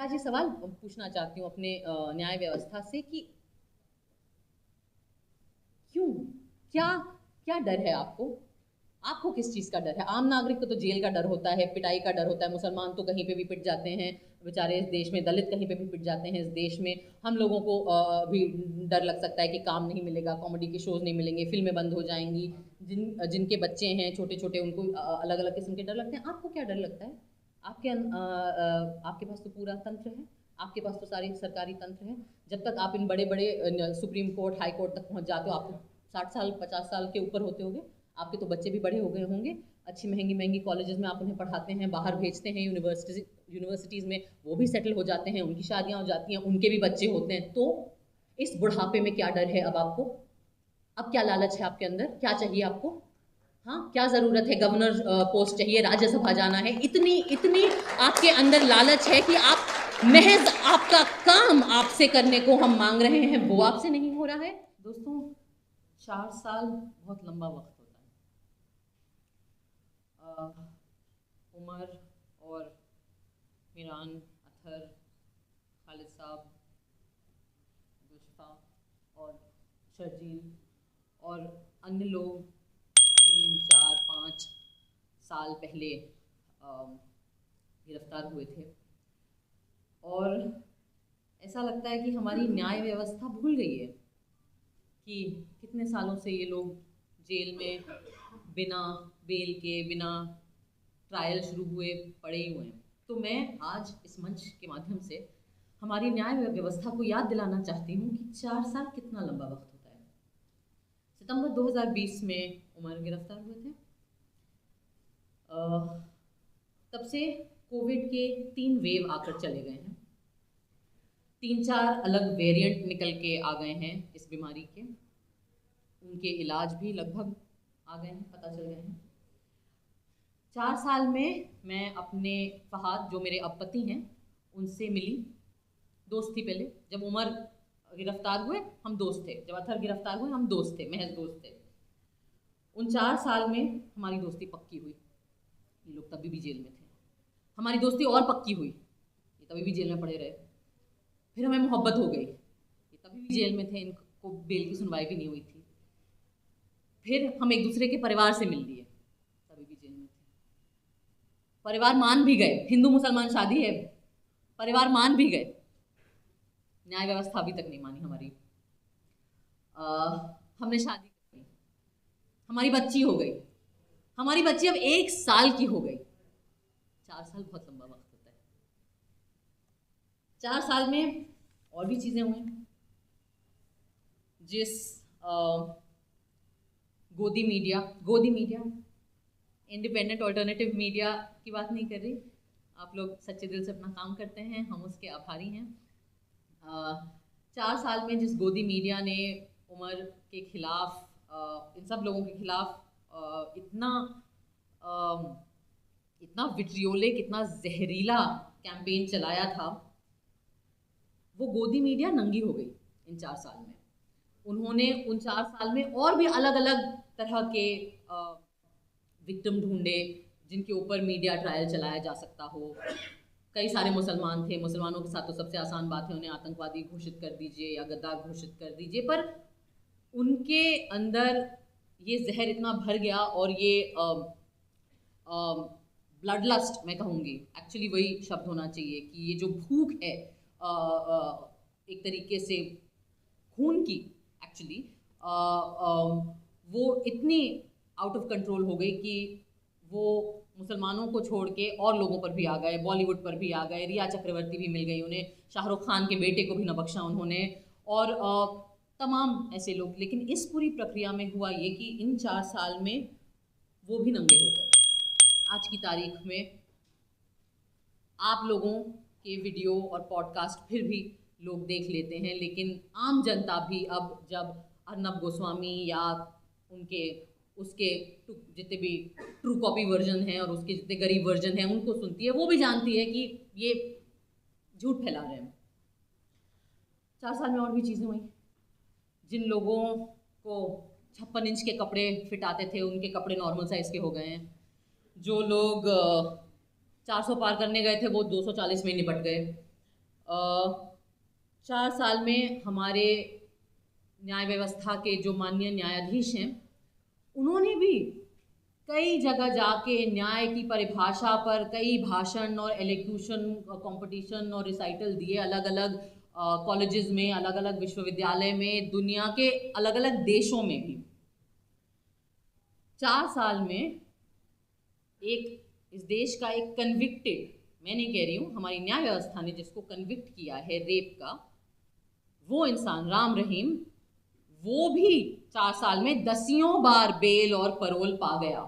मैं आज ये सवाल पूछना चाहती हूँ अपने न्याय व्यवस्था से कि क्यों, क्या क्या डर है आपको? आपको किस चीज़ का डर है? आम नागरिक को तो जेल का डर होता है, पिटाई का डर होता है, मुसलमान तो कहीं पे भी पिट जाते हैं बेचारे इस देश में, दलित कहीं पे भी पिट जाते हैं इस देश में। हम लोगों को भी डर लग सकता है कि काम नहीं मिलेगा, कॉमेडी के शोज नहीं मिलेंगे, फिल्में बंद हो जाएंगी, जिनके बच्चे हैं छोटे छोटे उनको अलग अलग किस्म के डर लगते हैं। आपको क्या डर लगता है? आपके पास तो पूरा तंत्र है, आपके पास तो सारी सरकारी तंत्र है। जब तक आप इन बड़े बड़े सुप्रीम कोर्ट, हाई कोर्ट तक पहुंच जाते हो, आप तो 60 साल 50 साल के ऊपर होते होंगे, आपके तो बच्चे भी बड़े हो गए होंगे, अच्छी महंगी महंगी कॉलेजेस में आप उन्हें पढ़ाते हैं, बाहर भेजते हैं यूनिवर्सिटीज़ में, वो भी सेटल हो जाते हैं, उनकी शादियां हो जाती हैं, उनके भी बच्चे होते हैं। तो इस बुढ़ापे में क्या डर है अब आपको? अब क्या लालच है आपके अंदर? क्या चाहिए आपको? हाँ, क्या ज़रूरत है? गवर्नर पोस्ट चाहिए, राज्यसभा जाना है, इतनी इतनी आपके अंदर लालच है कि आप महज आपका काम आपसे करने को हम मांग रहे हैं, वो आपसे नहीं हो रहा है। दोस्तों, 4 साल बहुत लंबा वक्त होता है। उमर और मीरान, अतहर, खालिद साहब, गुशफा और शर्जील और अन्य लोग 3 4 5 साल पहले गिरफ्तार हुए थे। और ऐसा लगता है कि हमारी न्याय व्यवस्था भूल गई है कि कितने सालों से ये लोग जेल में बिना बेल के, बिना ट्रायल शुरू हुए पड़े ही हुए हैं। तो मैं आज इस मंच के माध्यम से हमारी न्याय व्यवस्था को याद दिलाना चाहती हूँ कि 4 साल कितना लंबा वक्त होता है। सितंबर 2020 में उमर गिरफ्तार हुए थे। तब से कोविड के 3 वेव आकर चले गए हैं, 3 4 अलग वेरिएंट निकल के आ गए हैं इस बीमारी के, उनके इलाज भी लगभग आ गए हैं, पता चल गए हैं। 4 साल में मैं अपने फहाद, जो मेरे अब पति हैं, उनसे मिली। दोस्त थी पहले, जब उमर गिरफ्तार हुए हम दोस्त थे, जब अतहर गिरफ्तार हुए हम दोस्त थे, महज दोस्त थे। उन 4 साल में हमारी दोस्ती पक्की हुई, ये लोग तभी भी जेल में थे। हमारी दोस्ती और पक्की हुई, ये तभी भी जेल में पड़े रहे। फिर हमें मोहब्बत हो गई, ये तभी भी जेल में थे, इनको बेल की सुनवाई भी नहीं हुई थी। फिर हम एक दूसरे के परिवार से मिल लिए, तभी भी जेल में थे। परिवार मान भी गए, हिंदू मुसलमान शादी है, परिवार मान भी गए, न्याय व्यवस्था अभी तक नहीं मानी हमारी। हमने शादी कर ली, हमारी बच्ची हो गई, हमारी बच्ची अब 1 साल की हो गई। 4 साल बहुत लंबा वक्त होता है। 4 साल में और भी चीजें हुई, जिस गोदी मीडिया इंडिपेंडेंट ऑल्टरनेटिव मीडिया की बात नहीं कर रही, आप लोग सच्चे दिल से अपना काम करते हैं, हम उसके आभारी हैं। 4 साल में जिस गोदी मीडिया ने उमर के खिलाफ, इन सब लोगों के खिलाफ इतना विट्रियोलिक, इतना जहरीला कैंपेन चलाया था, वो गोदी मीडिया नंगी हो गई इन 4 साल में। उन्होंने उन 4 साल में और भी अलग अलग तरह के विक्टिम ढूंढे जिनके ऊपर मीडिया ट्रायल चलाया जा सकता हो। कई सारे मुसलमान थे, मुसलमानों के साथ तो सबसे आसान बात है, उन्हें आतंकवादी घोषित कर दीजिए या गद्दार घोषित कर दीजिए, पर उनके अंदर ये जहर इतना भर गया और ये ब्लड लस्ट, मैं कहूँगी एक्चुअली वही शब्द होना चाहिए, कि ये जो भूख है एक तरीके से खून की, एक्चुअली वो इतनी आउट ऑफ कंट्रोल हो गई कि वो मुसलमानों को छोड़ के और लोगों पर भी आ गए, बॉलीवुड पर भी आ गए। रिया चक्रवर्ती भी मिल गई उन्हें, शाहरुख खान के बेटे को भी न बख्शा उन्होंने, और तमाम ऐसे लोग। लेकिन इस पूरी प्रक्रिया में हुआ ये कि इन 4 साल में वो भी नंगे हो गए। आज की तारीख में आप लोगों के वीडियो और पॉडकास्ट फिर भी लोग देख लेते हैं, लेकिन आम जनता भी अब जब अर्नब गोस्वामी या उनके उसके जितने भी ट्रू कॉपी वर्जन हैं और उसके जितने गरीब वर्जन हैं उनको सुनती है, वो भी जानती है कि ये झूठ फैला रहे हैं। 4 साल में और भी चीज़ें हुई। जिन लोगों को 56 इंच के कपड़े फिट आते थे, उनके कपड़े नॉर्मल साइज़ के हो गए हैं। जो लोग 400 पार करने गए थे, वो 240 में निपट गए। 4 साल में हमारे न्याय व्यवस्था के जो माननीय न्यायाधीश हैं, उन्होंने भी कई जगह जाके न्याय की परिभाषा पर कई भाषण और एलोक्यूशन कंपटीशन और रिसाइटल दिए, अलग अलग कॉलेजेस में, अलग अलग विश्वविद्यालय में, दुनिया के अलग अलग देशों में भी। 4 साल में इस देश का एक कन्विक्टेड, मैं नहीं कह रही हूँ, हमारी न्याय व्यवस्था ने जिसको कन्विक्ट किया है रेप का, वो इंसान राम रहीम, वो भी 4 साल में 10 बार बेल और परोल पा गया।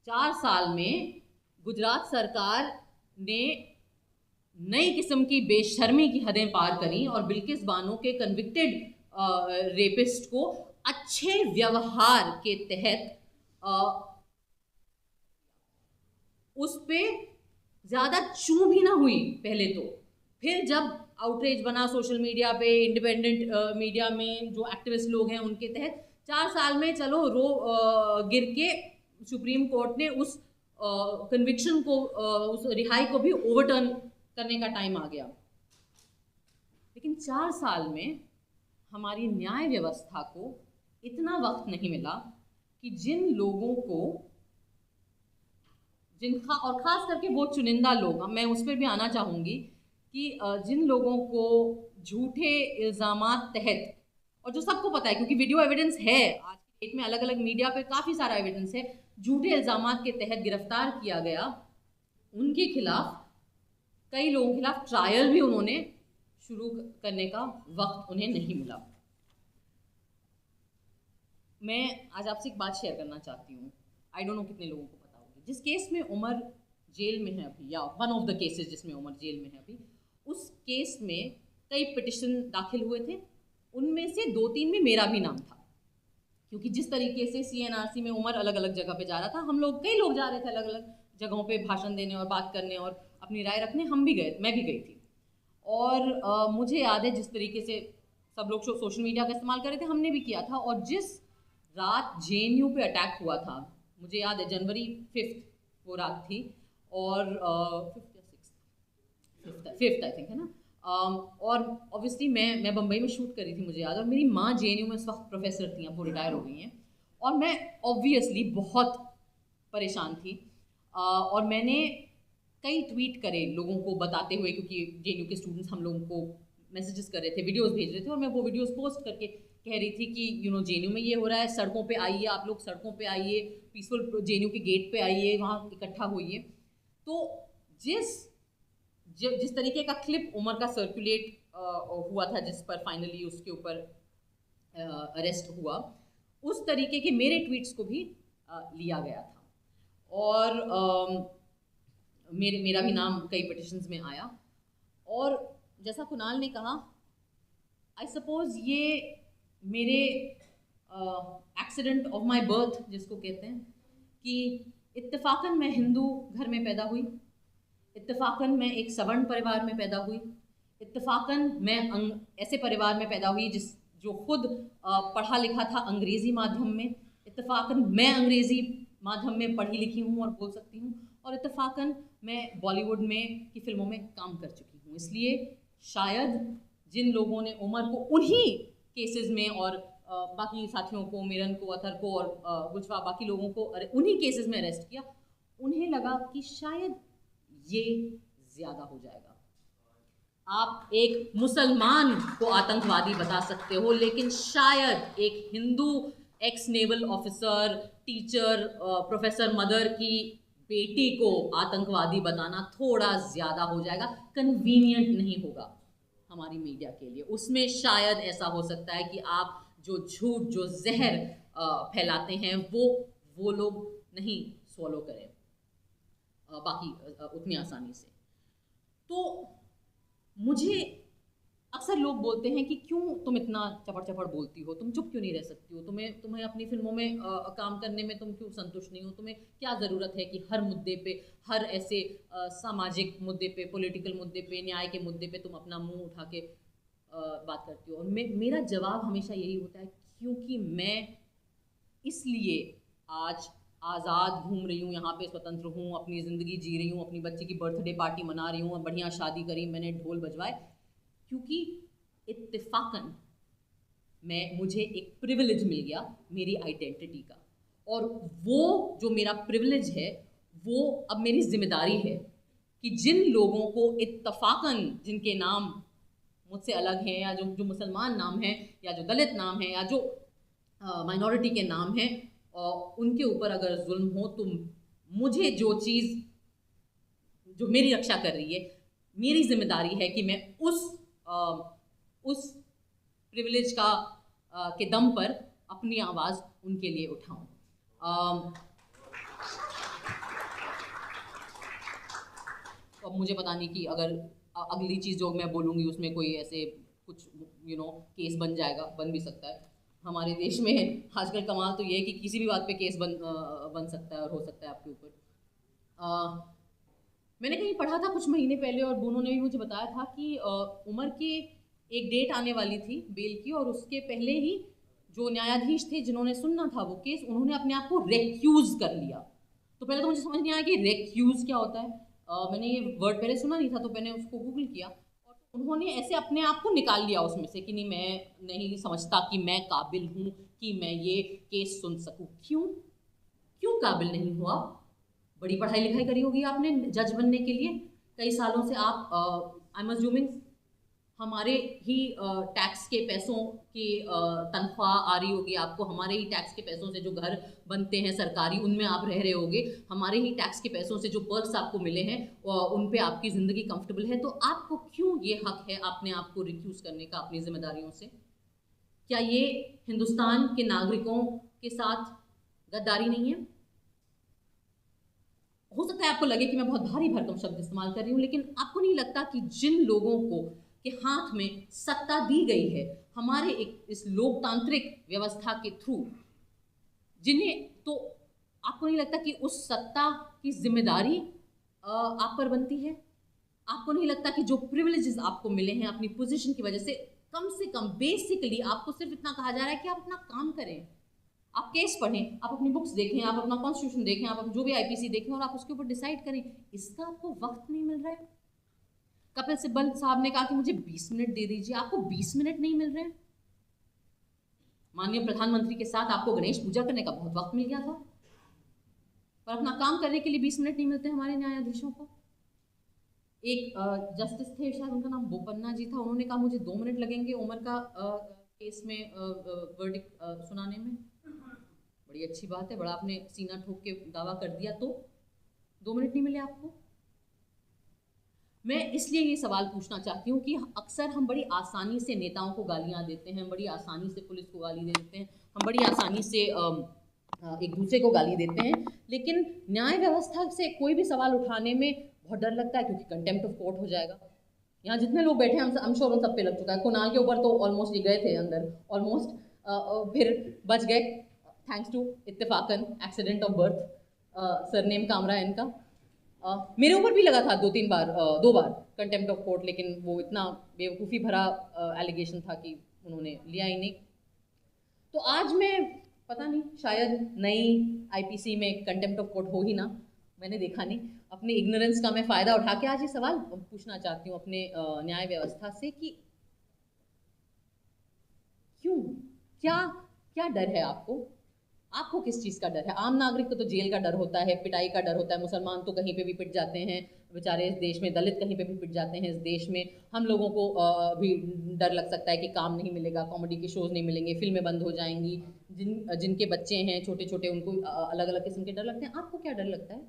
4 साल में गुजरात सरकार ने नई किस्म की बेशर्मी की हदें पार करी और बिल्किस बानो के कन्विक्टेड रेपिस्ट को अच्छे व्यवहार के तहत उस पे ज़्यादा चू भी ना हुई पहले तो। फिर जब आउटरीच बना सोशल मीडिया पे, इंडिपेंडेंट मीडिया में जो एक्टिविस्ट लोग हैं उनके तहत, 4 साल में चलो गिर के सुप्रीम कोर्ट ने उस कन्विक्शन को, उस रिहाई को भी ओवरटर्न करने का टाइम आ गया। लेकिन 4 साल में हमारी न्याय व्यवस्था को इतना वक्त नहीं मिला कि जिन लोगों को, और ख़ास करके वो चुनिंदा लोग, मैं उस पर भी आना चाहूँगी कि जिन लोगों को झूठे इल्ज़ामात तहत, और जो सबको पता है क्योंकि वीडियो एविडेंस है, आज की डेट में अलग अलग मीडिया पे काफ़ी सारा एविडेंस है, झूठे इल्ज़ामात के तहत गिरफ्तार किया गया, उनके खिलाफ, कई लोगों के खिलाफ ट्रायल भी उन्होंने शुरू करने का वक्त उन्हें नहीं मिला। मैं आज आपसे एक बात शेयर करना चाहती हूँ, आई डोंट नो कितने लोगों को पता होगी। जिस केस में उमर जेल में है अभी, या वन ऑफ द केसेस जिसमें उमर जेल में है अभी, उस केस में कई पिटिशन दाखिल हुए थे, उनमें से 2-3 में मेरा भी नाम था, क्योंकि जिस तरीके से CNRC में उमर अलग अलग जगह पे जा रहा था, हम लोग, कई लोग जा रहे थे अलग अलग जगहों पे भाषण देने और बात करने और अपनी राय रखने, हम भी गए, मैं भी गई थी। और मुझे याद है जिस तरीके से सब लोग सोशल मीडिया का इस्तेमाल कर रहे थे, हमने भी किया था। और जिस रात JNU पे अटैक हुआ था, मुझे याद है जनवरी 5 वो रात थी, और 5th आई थिंक, है ना। और ऑब्वियसली मैं बम्बई में शूट करी थी, मुझे याद है, और मेरी माँ JNU में उस वक्त प्रोफेसर थी, अब वो रिटायर हो गई हैं, और मैं ऑब्वियसली बहुत परेशान थी। और मैंने कई ट्वीट करे लोगों को बताते हुए, क्योंकि JNU के स्टूडेंट्स हम लोगों को मैसेजेस कर रहे थे, वीडियोस भेज रहे थे, और मैं वो वीडियोस पोस्ट करके कह रही थी कि JNU में ये हो रहा है, सड़कों पे आइए, आप लोग सड़कों पे आइए, पीसफुल JNU के गेट पे आइए, वहाँ इकट्ठा होइए। तो जिस तरीके का क्लिप उमर का सर्कुलेट हुआ था, जिस पर फाइनली उसके ऊपर अरेस्ट हुआ, उस तरीके के मेरे ट्वीट्स को भी लिया गया था, और मेरा भी नाम कई पिटिशंस में आया। और जैसा कुणाल ने कहा, आई सपोज ये मेरे एक्सीडेंट ऑफ माई बर्थ जिसको कहते हैं, कि इत्तेफाकन मैं हिंदू घर में पैदा हुई, इत्तेफाकन मैं एक सवर्ण परिवार में पैदा हुई, इत्तेफाकन मैं ऐसे परिवार में पैदा हुई जो खुद पढ़ा लिखा था अंग्रेज़ी माध्यम में, इत्तेफाकन मैं अंग्रेज़ी माध्यम में पढ़ी लिखी हूँ और बोल सकती हूँ, और इत्तेफाकन मैं बॉलीवुड में की फिल्मों में काम कर चुकी हूँ। इसलिए शायद जिन लोगों ने उमर को उन्हीं केसेस में, और बाकी साथियों को, मिरन को, अतर को और गुजवा, बाकी लोगों को उन्हीं केसेस में अरेस्ट किया, उन्हें लगा कि शायद ये ज़्यादा हो जाएगा। आप एक मुसलमान को आतंकवादी बता सकते हो, लेकिन शायद एक Hindu x naval officer, teacher, professor mother की बेटी को आतंकवादी बताना थोड़ा ज़्यादा हो जाएगा, कन्वीनियंट नहीं होगा हमारी मीडिया के लिए। उसमें शायद ऐसा हो सकता है कि आप जो झूठ, जो जहर फैलाते हैं, वो लोग नहीं सॉलो करें बाकी उतनी आसानी से। तो मुझे अक्सर लोग बोलते हैं कि क्यों तुम इतना चपड़ चपड़ बोलती हो, तुम चुप क्यों नहीं रह सकती हो, तुम्हें अपनी फिल्मों में काम करने में तुम क्यों संतुष्ट नहीं हो, तुम्हें क्या ज़रूरत है कि हर मुद्दे पे, हर ऐसे सामाजिक मुद्दे पे, पॉलिटिकल मुद्दे पे, न्याय के मुद्दे पे तुम अपना मुंह उठा के बात करती हो। और मेरा जवाब हमेशा यही होता है, क्योंकि मैं इसलिए आज आज़ाद घूम रही हूँ यहाँ पे, स्वतंत्र हूँ, अपनी ज़िंदगी जी रही हूँ, अपनी बच्ची की बर्थडे पार्टी मना रही हूँ, बढ़िया शादी करी मैंने, ढोल बजवाए, क्योंकि इत्तेफाकन मुझे एक प्रिविलेज मिल गया मेरी आइडेंटिटी का, और वो जो मेरा प्रिविलेज है वो अब मेरी जिम्मेदारी है कि जिन लोगों को इत्तेफाकन, जिनके नाम मुझसे अलग हैं, या जो मुसलमान नाम हैं, या जो दलित नाम है, या जो माइनॉरिटी के नाम हैं, उनके ऊपर अगर जुल्म हो, तो मुझे जो चीज़ जो मेरी रक्षा कर रही है, मेरी जिम्मेदारी है कि मैं उस प्रिविलेज के दम पर अपनी आवाज़ उनके लिए उठाऊं। अब मुझे पता नहीं कि अगर अगली चीज़ जो मैं बोलूँगी उसमें कोई ऐसे कुछ केस बन जाएगा, बन भी सकता है। हमारे देश में आजकल कमाल तो ये है कि किसी भी बात पे केस बन सकता है और हो सकता है आपके ऊपर। मैंने कहीं पढ़ा था कुछ महीने पहले, और दोनों ने भी मुझे बताया था कि उमर की एक डेट आने वाली थी बेल की, और उसके पहले ही जो न्यायाधीश थे जिन्होंने सुनना था वो केस, उन्होंने अपने आप को रेक्यूज कर लिया। तो पहले तो मुझे समझ नहीं आया कि रेक्यूज क्या होता है। मैंने ये वर्ड पहले सुना नहीं था, तो मैंने उसको गूगल किया, और उन्होंने ऐसे अपने आप को निकाल लिया उसमें से कि नहीं, मैं नहीं समझता कि मैं काबिल हूँ कि मैं ये केस सुन सकूँ। क्यों काबिल नहीं हुआ? बड़ी पढ़ाई लिखाई करी होगी आपने जज बनने के लिए, कई सालों से आप आई एम अज्यूमिंग हमारे ही टैक्स के पैसों की तनख्वाह आ रही होगी आपको, हमारे ही टैक्स के पैसों से जो घर बनते हैं सरकारी, उनमें आप रह रहे होगे, हमारे ही टैक्स के पैसों से जो पर्क्स आपको मिले हैं उन पे आपकी ज़िंदगी कंफर्टेबल है। तो आपको क्यों ये हक है अपने आप को रिक्यूज़ करने का अपनी जिम्मेदारियों से? क्या ये हिंदुस्तान के नागरिकों के साथ गद्दारी नहीं है? हो सकता है आपको लगे कि मैं बहुत भारी भरकम शब्द इस्तेमाल कर रही हूँ, लेकिन आपको नहीं लगता कि जिन लोगों को के हाथ में सत्ता दी गई है हमारे इस लोकतांत्रिक व्यवस्था के थ्रू, जिन्हें, तो आपको नहीं लगता कि उस सत्ता की जिम्मेदारी आप पर बनती है? आपको नहीं लगता कि जो प्रिविलेजेस आपको मिले हैं अपनी पोजीशन की वजह से कम बेसिकली आपको सिर्फ इतना कहा जा रहा है कि आप अपना काम करें, आप केस पढ़ें, आप अपनी बुक्स देखें, आप अपना कॉन्स्टिट्यूशन देखें, आप जो भी आईपीसी देखें, और आप उसके ऊपर डिसाइड करें। इसका आपको वक्त नहीं मिल रहा है। कपिल सिब्बल साहब ने कहा कि मुझे 20 मिनट दे दीजिए, आपको 20 मिनट नहीं मिल रहे हैं। माननीय प्रधानमंत्री के साथ आपको गणेश पूजा करने का बहुत वक्त मिल गया था, पर अपना काम करने के लिए 20 मिनट नहीं मिलते हमारे न्यायाधीशों को। एक जस्टिस थे, शायद उनका नाम बोपन्ना जी था, उन्होंने कहा मुझे 2 मिनट लगेंगे उमर का केस में वर्डिक्ट सुनाने में। बड़ी अच्छी बात है, बड़ा आपने सीना ठोक के दावा कर दिया, तो 2 मिनट नहीं मिले आपको। मैं इसलिए ये सवाल पूछना चाहती हूँ कि अक्सर हम बड़ी आसानी से नेताओं को गालियाँ देते हैं, बड़ी आसानी से पुलिस को गाली दे देते हैं, हम बड़ी आसानी से एक दूसरे को गाली देते हैं, लेकिन न्याय व्यवस्था से कोई भी सवाल उठाने में बहुत डर लगता है, क्योंकि कंटेम्प्ट ऑफ कोर्ट हो जाएगा। यहाँ जितने लोग बैठे हैं हम श्योर उन सब पे लग चुका है। कुणाल के ऊपर तो ऑलमोस्ट ये गए थे अंदर, ऑलमोस्ट, फिर बच गए थैंक्स टू इत्तेफाकन accident of birth, surname Kamra है इनका। मेरे ऊपर भी लगा था 2 बार कंटेम्प्ट ऑफ कोर्ट, लेकिन वो इतना बेवकूफ़ी भरा एलिगेशन था कि उन्होंने लिया ही नहीं। तो आज मैं पता नहीं, शायद नई आईपीसी में कंटेम्प्ट ऑफ कोर्ट हो ही ना, मैंने देखा नहीं। अपनी इग्नोरेंस का मैं फ़ायदा उठा के आज ये सवाल पूछना चाहती हूँ अपने न्याय व्यवस्था से कि क्यों, क्या डर है आपको किस चीज़ का डर है? आम नागरिक को तो जेल का डर होता है, पिटाई का डर होता है, मुसलमान तो कहीं पे भी पिट जाते हैं बेचारे इस देश में, दलित कहीं पे भी पिट जाते हैं इस देश में। हम लोगों को भी डर लग सकता है कि काम नहीं मिलेगा, कॉमेडी के शोज़ नहीं मिलेंगे, फिल्में बंद हो जाएंगी, जिनके बच्चे हैं छोटे छोटे उनको अलग अलग किस्म के डर लगते हैं। आपको क्या डर लगता है?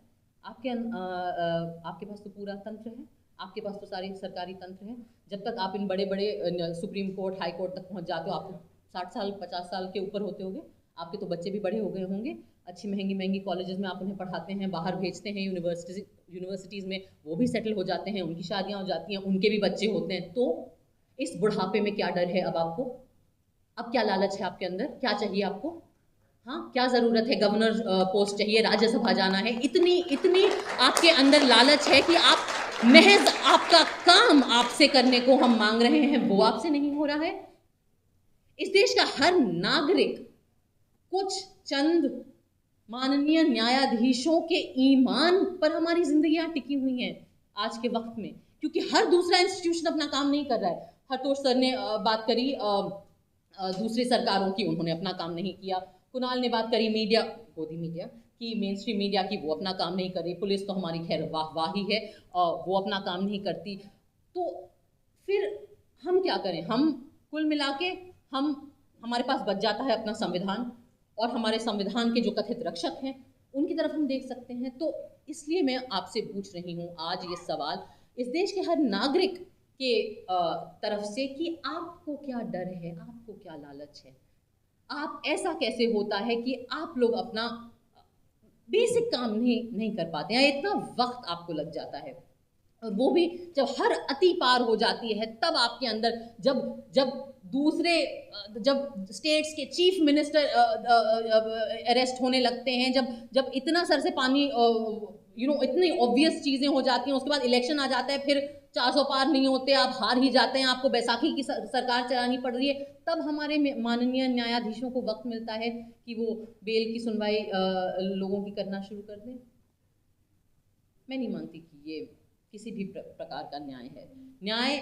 आपके पास तो पूरा तंत्र है, आपके पास तो सारे सरकारी तंत्र हैं। जब तक आप इन बड़े बड़े सुप्रीम कोर्ट, हाई कोर्ट तक पहुँच जाते हो, आपको 60 साल 50 साल के ऊपर होते होंगे, आपके तो बच्चे भी बड़े हो गए होंगे, अच्छी महंगी कॉलेजेस में आप उन्हें पढ़ाते हैं, बाहर भेजते हैं यूनिवर्सिटीज़ में, वो भी सेटल हो जाते हैं, उनकी शादियाँ हो जाती हैं, उनके भी बच्चे होते हैं। तो इस बुढ़ापे में क्या डर है अब आपको? अब क्या लालच है आपके अंदर? क्या चाहिए आपको? हाँ, क्या ज़रूरत है? गवर्नर पोस्ट चाहिए, राज्यसभा जाना है, इतनी आपके अंदर लालच है कि आप महज आपका काम आपसे करने को हम मांग रहे हैं, वो आपसे नहीं हो रहा है। इस देश का हर नागरिक कुछ चंद माननीय न्यायाधीशों के ईमान पर हमारी जिंदगियां टिकी हुई हैं आज के वक्त में, क्योंकि हर दूसरा इंस्टीट्यूशन अपना काम नहीं कर रहा है। हरतोष सर ने बात करी दूसरी सरकारों की, उन्होंने अपना काम नहीं किया। कुणाल ने बात करी मीडिया, गोदी मीडिया की, मेन स्ट्रीम मीडिया की, वो अपना काम नहीं कर रही। पुलिस तो हमारी खैर वाह ही है, वो अपना काम नहीं करती। तो फिर हम क्या करें? हम कुल मिला के हमारे पास बच जाता है अपना संविधान, और हमारे संविधान के जो कथित रक्षक हैं उनकी तरफ हम देख सकते हैं। तो इसलिए मैं आपसे पूछ रही हूँ आज ये सवाल इस देश के हर नागरिक के तरफ से कि आपको क्या डर है, आपको क्या लालच है? आप ऐसा कैसे होता है कि आप लोग अपना बेसिक काम नहीं कर पाते हैं, इतना वक्त आपको लग जाता है, और वो भी जब हर अति पार हो जाती है, तब आपके अंदर जब स्टेट्स के चीफ मिनिस्टर अरेस्ट होने लगते हैं, जब इतना सर से पानी इतनी ऑब्वियस चीज़ें हो जाती हैं, उसके बाद इलेक्शन आ जाता है, फिर 400 पार नहीं होते, आप हार ही जाते हैं, आपको बैसाखी की सरकार चलानी पड़ रही है, तब हमारे माननीय न्यायाधीशों को वक्त मिलता है कि वो बेल की सुनवाई लोगों की करना शुरू कर दें। मैं नहीं मानती कि ये किसी भी प्रकार का न्याय है। न्याय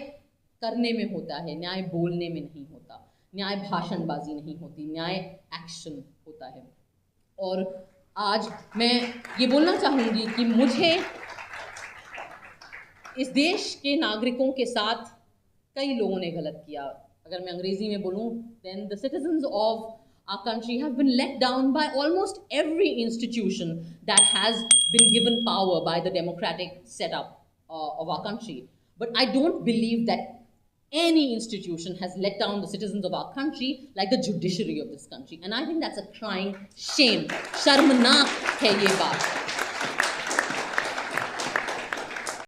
करने में होता है, न्याय बोलने में नहीं होता, न्याय भाषणबाजी नहीं होती, न्याय एक्शन होता है। और आज मैं ये बोलना चाहूँगी कि मुझे इस देश के नागरिकों के साथ कई लोगों ने गलत किया। अगर मैं अंग्रेजी में बोलूँ, then the citizens of our country have been let down by almost every institution that has been given power by the democratic setup of our country. But I don't believe that any institution has let down the citizens of our country like the judiciary of this country. And I think that's a crying shame. शर्मनाक है ये बात।